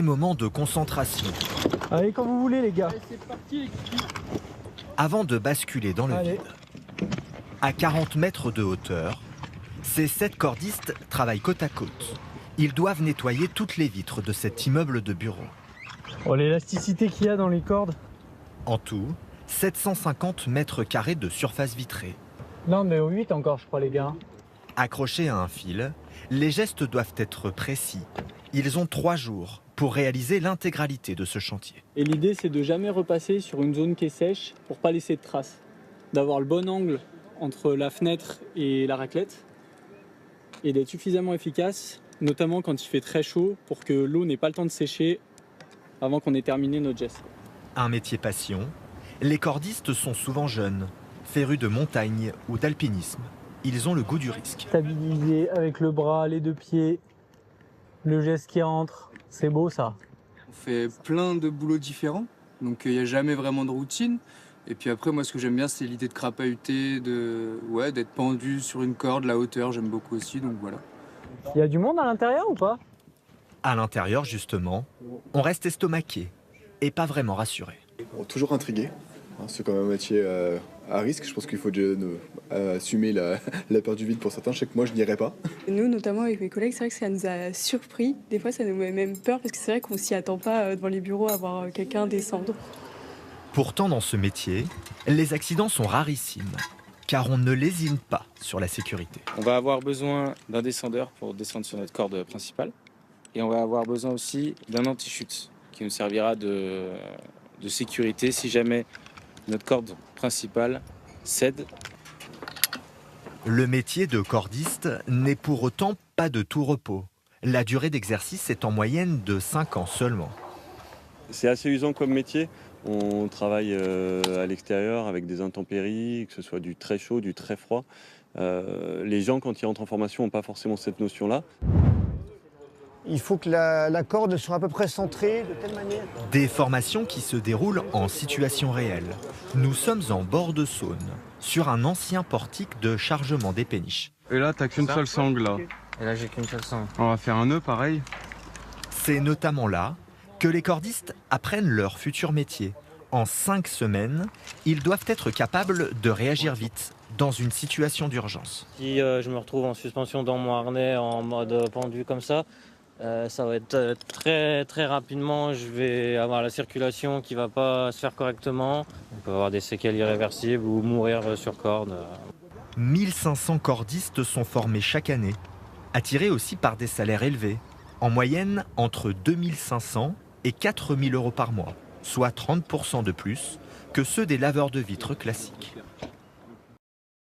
Moment de concentration. Allez, quand vous voulez, les gars. Allez, c'est parti. Avant de basculer dans le Allez. vide. À 40 mètres de hauteur, ces 7 cordistes travaillent côte à côte. Ils doivent nettoyer toutes les vitres de cet immeuble de bureau. Oh, l'élasticité qu'il y a dans les cordes. En tout, 750 mètres carrés de surface vitrée. Là, on est au 8 encore, je crois, les gars. Accrochés à un fil, les gestes doivent être précis. Ils ont 3 jours pour réaliser l'intégralité de ce chantier. Et l'idée, c'est de jamais repasser sur une zone qui est sèche pour pas laisser de traces. D'avoir le bon angle entre la fenêtre et la raclette et d'être suffisamment efficace, notamment quand il fait très chaud, pour que l'eau n'ait pas le temps de sécher avant qu'on ait terminé notre geste. Un métier passion, les cordistes sont souvent jeunes, férus de montagne ou d'alpinisme. Ils ont le goût du risque. Stabilisé avec le bras, les 2 pieds, le geste qui rentre. C'est beau, ça. On fait plein de boulots différents, donc il n'y a jamais vraiment de routine. Et puis après, moi, ce que j'aime bien, c'est l'idée de crapahuter, d'être pendu sur une corde, la hauteur, j'aime beaucoup aussi, donc voilà. Il y a du monde à l'intérieur ou pas? À l'intérieur, justement, on reste estomaqué et pas vraiment rassuré. Bon, toujours intrigué. C'est quand même un métier à risque. Je pense qu'il faut déjà assumer la peur du vide pour certains. Je sais que moi, je n'irai pas. Nous, notamment avec mes collègues, c'est vrai que ça nous a surpris. Des fois, ça nous met même peur parce que c'est vrai qu'on s'y attend pas devant les bureaux à voir quelqu'un descendre. Pourtant, dans ce métier, les accidents sont rarissimes, car on ne lésine pas sur la sécurité. On va avoir besoin d'un descendeur pour descendre sur notre corde principale. Et on va avoir besoin aussi d'un anti-chute qui nous servira de sécurité si jamais notre corde principale cède. Le métier de cordiste n'est pour autant pas de tout repos. La durée d'exercice est en moyenne de 5 ans seulement. C'est assez usant comme métier. On travaille à l'extérieur avec des intempéries, que ce soit du très chaud, du très froid. Les gens, quand ils rentrent en formation, n'ont pas forcément cette notion-là. Il faut que la corde soit à peu près centrée de telle manière. Des formations qui se déroulent en situation réelle. Nous sommes en bord de Saône, sur un ancien portique de chargement des péniches. Et là, t'as qu'une seule sangle, là. Et là, j'ai qu'une seule sangle. On va faire un nœud pareil. C'est notamment là que les cordistes apprennent leur futur métier. En 5 semaines, ils doivent être capables de réagir vite dans une situation d'urgence. Si je me retrouve en suspension dans mon harnais en mode pendu comme ça va être très rapidement, je vais avoir la circulation qui ne va pas se faire correctement. On peut avoir des séquelles irréversibles ou mourir sur corde. 1500 cordistes sont formés chaque année, attirés aussi par des salaires élevés, en moyenne entre 2500 et 4000 euros par mois, soit 30% de plus que ceux des laveurs de vitres classiques.